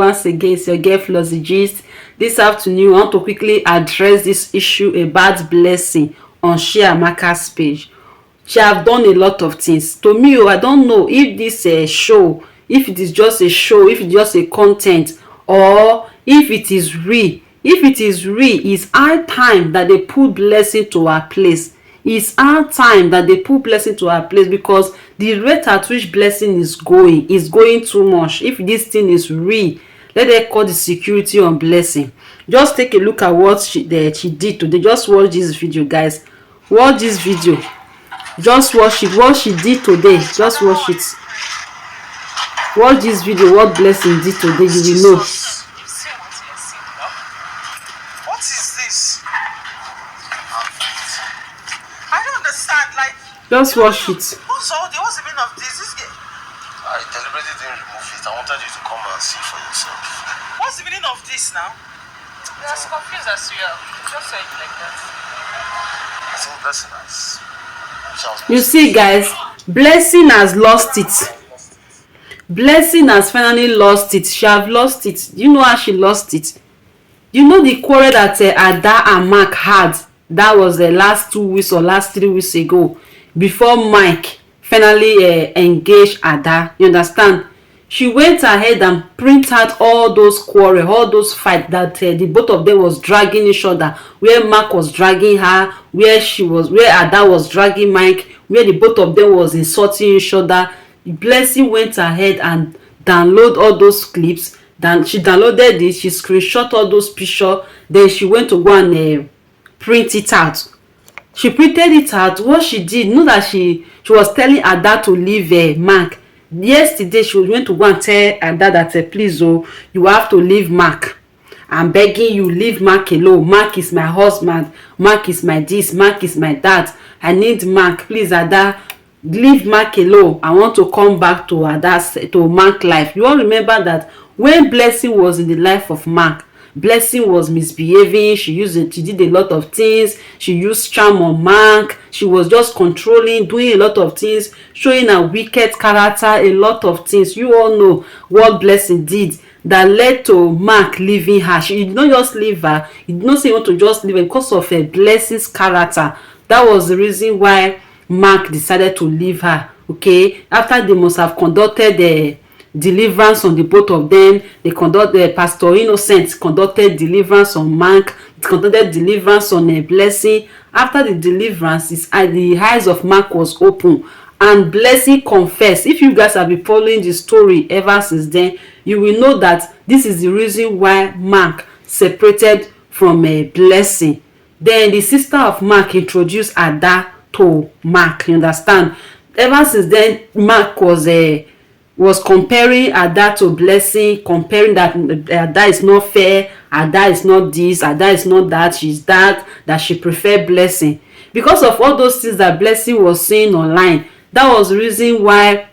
once again. It's your girl Flossie Gist. This afternoon, I want to quickly address this issue about Blessing on Chiamaka's page. She have done a lot of things. To me, I don't know if this show, if it is just a show, if it's just a content, or if it is real. If it is real, it's high time that they put Blessing to her place. It's high time that they put Blessing to her place, because the rate at which Blessing is going too much. If this thing is real, let them call the security on Blessing. Just take a look at what she did today. Just watch this video, guys. Watch this video. Just watch it. What she did today. Just watch it. Watch this video. What Blessing did today, you will know. What is this? I don't understand. Like, just watch it. What's the meaning of this? I deliberately didn't remove it. I wanted you to come and see for yourself. What's the meaning of this now? You're as confused as you are. Just say it like that. I think Blessing has. You see, guys, Blessing has lost it. Blessing has finally lost it. She have lost it. You know how she lost it? You know the quarrel that Ada and Mark had. That was the last 2 weeks or last 3 weeks ago, before Mike finally engaged Ada. You understand? She went ahead and printed out all those quarrel, all those fights that the both of them was dragging each other. Where Mark was dragging her, where Ada was dragging Mike, where the both of them was insulting each other. Blessing went ahead and download all those clips. Then she downloaded it. She screenshot all those pictures. Then she went to go and print it out. She printed it out. What she did, know that she was telling Ada to leave Mark. Yesterday she went to go and tell Ada that please, oh, you have to leave Mark. I'm begging you, leave Mark alone. Mark is my husband. Mark is my this. Mark is my that. I need Mark. Please, Ada, leave Mark alone. I want to come back to Mark life. You all remember that when Blessing was in the life of Mark, Blessing was misbehaving. She did a lot of things. She used charm on Mark. She was just controlling, doing a lot of things, showing a wicked character, a lot of things. You all know what Blessing did that led to Mark leaving her. She did not just leave her. He did not say he want to just leave her because of a Blessing's character. That was the reason why Mark decided to leave her. Okay, after they must have conducted the deliverance on the both of them. Pastor Innocent conducted deliverance on Mark, conducted deliverance on a Blessing. After the deliverance, the eyes of Mark was open, and Blessing confessed. If you guys have been following the story ever since then, you will know that this is the reason why Mark separated from a Blessing. Then the sister of Mark introduced Ada to Mark. You understand? Ever since then, Mark was comparing Ada to Blessing, comparing that Ada is not fair, Ada is not this, Ada is not that, she's that she prefer Blessing. Because of all those things that Blessing was saying online, that was the reason why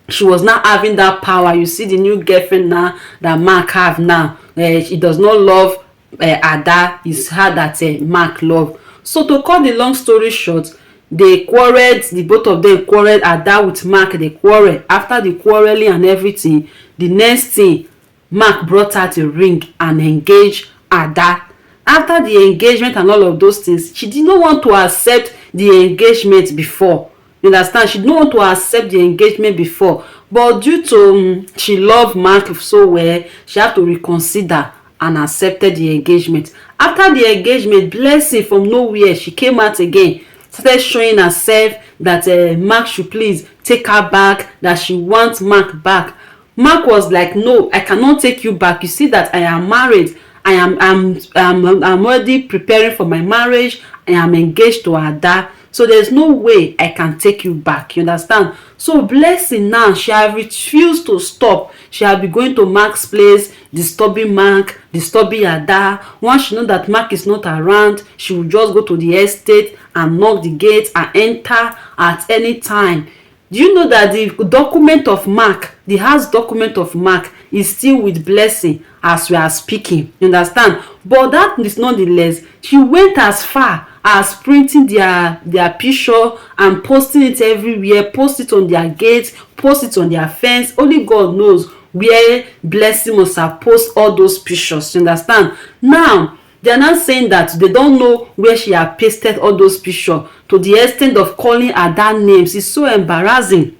she was not having that power. You see the new girlfriend now that Mark have now. He does not love Ada. It's her that Mark love. So to cut the long story short, they quarreled. The both of them quarreled. Ada with Mark, they quarreled. After the quarreling and everything, the next thing, Mark brought out a ring and engaged Ada. After the engagement and all of those things, she did not want to accept the engagement before. You understand? She did not want to accept the engagement before, but due to she loved Mark so well, she had to reconsider and accepted the engagement. After the engagement, Blessing from nowhere, she came out again, started showing herself that Mark should please take her back, that she wants Mark back. Mark was like, no, I cannot take you back. You see that I am married. I'm already preparing for my marriage. I am engaged to Ada. So there's no way I can take you back. You understand? So Blessing now, she have refused to stop. She have been going to Mark's place, disturbing Mark, disturbing Ada. Once she know that Mark is not around, she will just go to the estate and knock the gate and enter at any time. Do you know that the document of Mark, the house document of Mark, is still with Blessing as we are speaking? You understand? But that is nonetheless, she went as far as printing their picture and posting it everywhere, post it on their gates, post it on their fence. Only God knows where Blessing must have post all those pictures, you understand. Now they are now saying that they don't know where she had pasted all those pictures, to the extent of calling her that names. It's so embarrassing.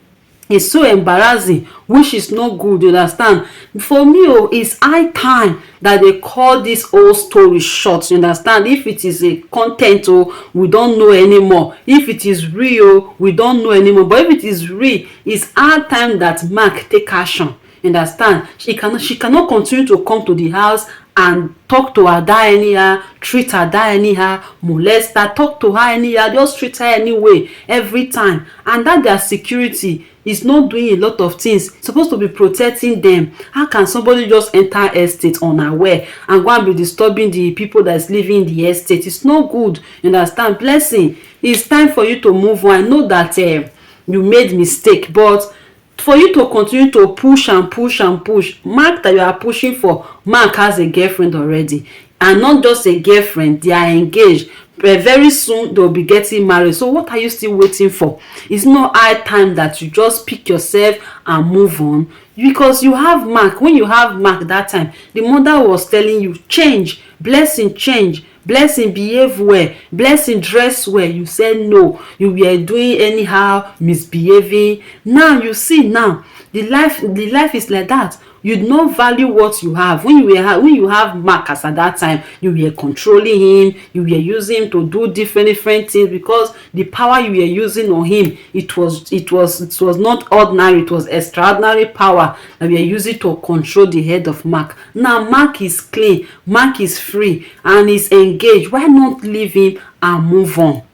It's so embarrassing, which is not good, you understand. For me, it's high time that they call this whole story short, you understand. If it is a content, we don't know anymore. If it is real, we don't know anymore. But if it is real, it's high time that Mark take action, you understand. She cannot continue to come to the house and talk to her that anyhow, treat her that anyhow, molest her, talk to her anyhow, just treat her anyway every time. And that their security is not doing a lot of things, supposed to be protecting them. How can somebody just enter estate unaware and go and be disturbing the people that is living in the estate? It's not good, you understand. Blessing, it's time for you to move on. I know that you made mistake, but for you to continue to push and push and push, Mark that you are pushing for, Mark has a girlfriend already, and not just a girlfriend, they are engaged. Very soon they'll be getting married. So what are you still waiting for? It's not high time that you just pick yourself and move on? Because you have Mark. When you have Mark that time, the mother was telling you, change, Blessing, change, Blessing, behave well, Blessing, dress well. You said no, you were doing anyhow, misbehaving. Now you see, now the life is like that. You don't value what you have. When you have Marcus at that time, you were controlling him, you were using him to do different things, because the power you were using on him, it was not ordinary, it was extraordinary power that you were using to control the head of Mark. Now Mark is clean, Mark is free, and is engaged. Why not leave him and move on?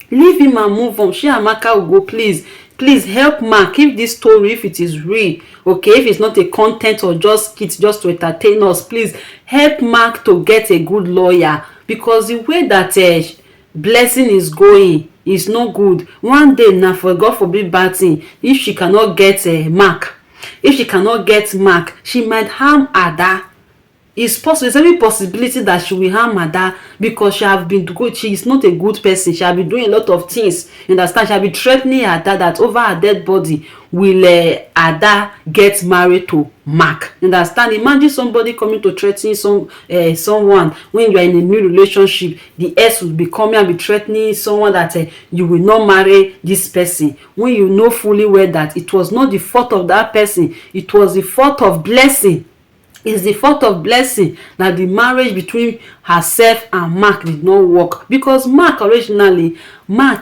Leave him and move on. Chiamakaugoo, please help Mark. If this story, if it is real, okay, if it's not a content or just skit just to entertain us, please help Mark to get a good lawyer, because the way that Blessing is going is not good. One day now, for God forbid bad thing, if she cannot get Mark, she might harm Ada. It's possible. There's every possibility that she will harm Ada, because she have been good. She is not a good person. She have been doing a lot of things. You understand? She have been threatening Ada that over her dead body will Ada get married to Mark. You understand? Imagine somebody coming to threaten someone when you are in a new relationship. The ex will be coming and be threatening someone that you will not marry this person, when you know fully well that it was not the fault of that person. It was the fault of Blessing. It's the fault of Blessing that the marriage between herself and Mark did not work, because Mark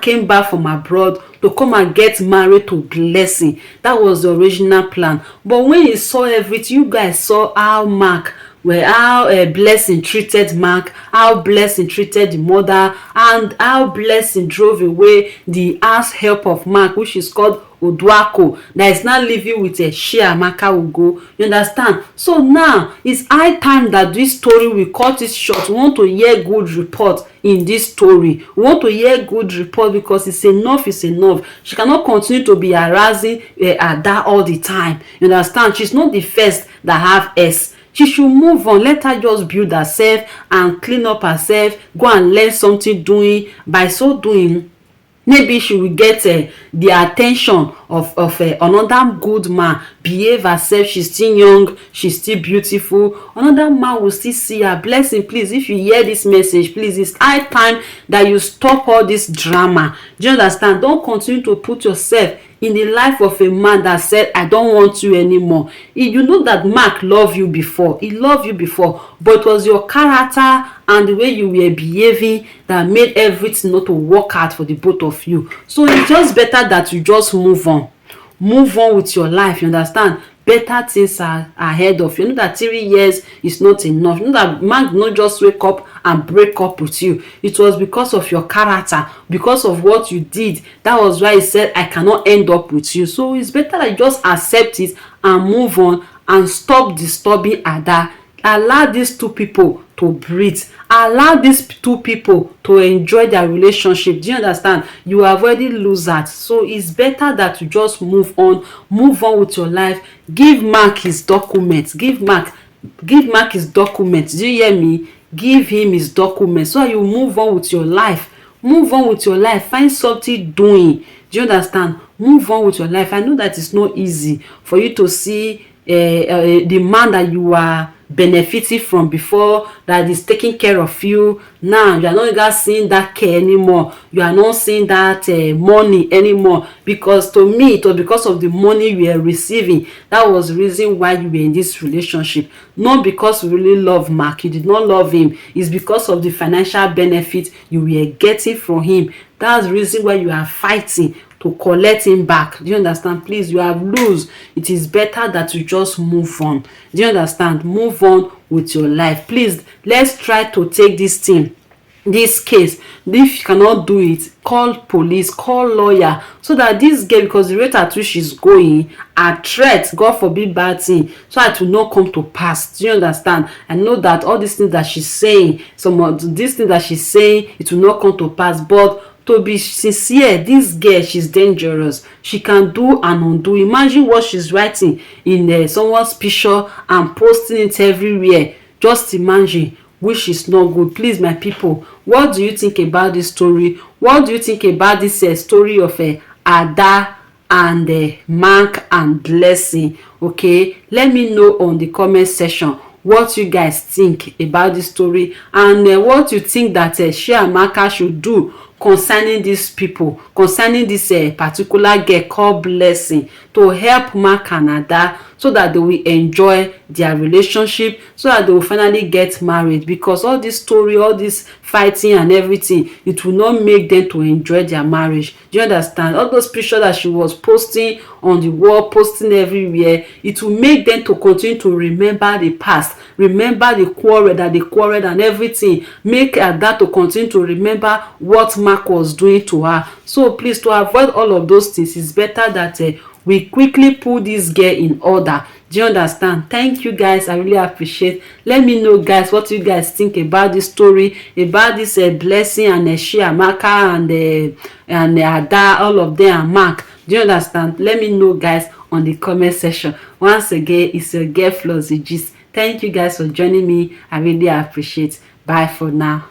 came back from abroad to come and get married to Blessing. That was the original plan. But when you saw everything, you guys saw how Blessing treated Mark, how Blessing treated the mother, and how Blessing drove away the house help of Mark, which is called Oduako, that is now living with a Chiamakaugoo. You understand? So now it's high time that this story, we cut it short. We want to hear good report in this story. We want to hear good report, because it's enough. She cannot continue to be harassing Ada all the time. You understand? She's not the first that have S. She should move on. Let her just build herself and clean up herself. Go and learn something doing. By so doing, maybe she will get the attention of another good man. Behave herself. She's still young, she's still beautiful. Another man will still see her. Blessing, please, if you hear this message, please, it's high time that you stop all this drama. Do you understand? Don't continue to put yourself in the life of a man that said, I don't want you anymore. You know that Mark loved you before. He loved you before, but it was your character and the way you were behaving that made everything not to work out for the both of you. So it's just better that you just move on with your life. You understand? Better things are ahead of you. You know that 3 years is not enough. You know that Mark did not just wake up and break up with you. It was because of your character, because of what you did. That was why he said, I cannot end up with you. So it's better that you just accept it and move on and stop disturbing Ada. Allow these two people to breathe. Allow these two people to enjoy their relationship. Do you understand? You have already lost that. So it's better that you just move on with your life. Give Mark his documents. Give Mark his documents. Do you hear me? Give him his documents so you move on with your life. Find something doing. Do you understand? Move on with your life. I know that it's not easy for you to see the man that you are benefiting from before, that is taking care of you. Now you are no longer seeing that care anymore, you are not seeing that money anymore, because to me it was because of the money you were receiving. That was the reason why you were in this relationship, not because you really love Mark. You did not love him. It's because of the financial benefit you were getting from him. That's the reason why you are fighting to collect him back. Do you understand? Please, you have lose. It is better that you just move on. Do you understand? Move on with your life. Please, let's try to take this thing, this case. If you cannot do it, call police, call lawyer, so that this girl, because the rate at which she's going, her threat, God forbid bad thing, so that will not come to pass. Do you understand? I know that all these things that she's saying, some of these things that she's saying, it will not come to pass. But to be sincere, this girl, she's dangerous. She can do and undo. Imagine what she's writing in someone's picture and posting it everywhere. Just imagine, which is not good. Please, my people, what do you think about this story? What do you think about this story of Ada and Mark and Blessing? Okay, let me know on the comment section what you guys think about this story, and what you think that Chiamaka should do concerning these people, concerning this particular girl called Blessing, to help Mark and Ada, so that they will enjoy their relationship, so that they will finally get married. Because all this story, all this fighting and everything, it will not make them to enjoy their marriage. Do you understand? All those pictures that she was posting on the wall, posting everywhere, it will make them to continue to remember the past, remember the quarrel that they quarreled and everything. Make Ada to continue to remember what Mark was doing to her. So please, to avoid all of those things, it's better that we quickly put this girl in order. Do you understand? Thank you guys, I really appreciate. Let me know guys what you guys think about this story, about this Blessing and Chiamaka and Ada, all of them, and Mark. Do you understand? Let me know guys on the comment section. Once again, it's your girl Flossie Gist. Thank you guys for joining me. I really appreciate. Bye for now.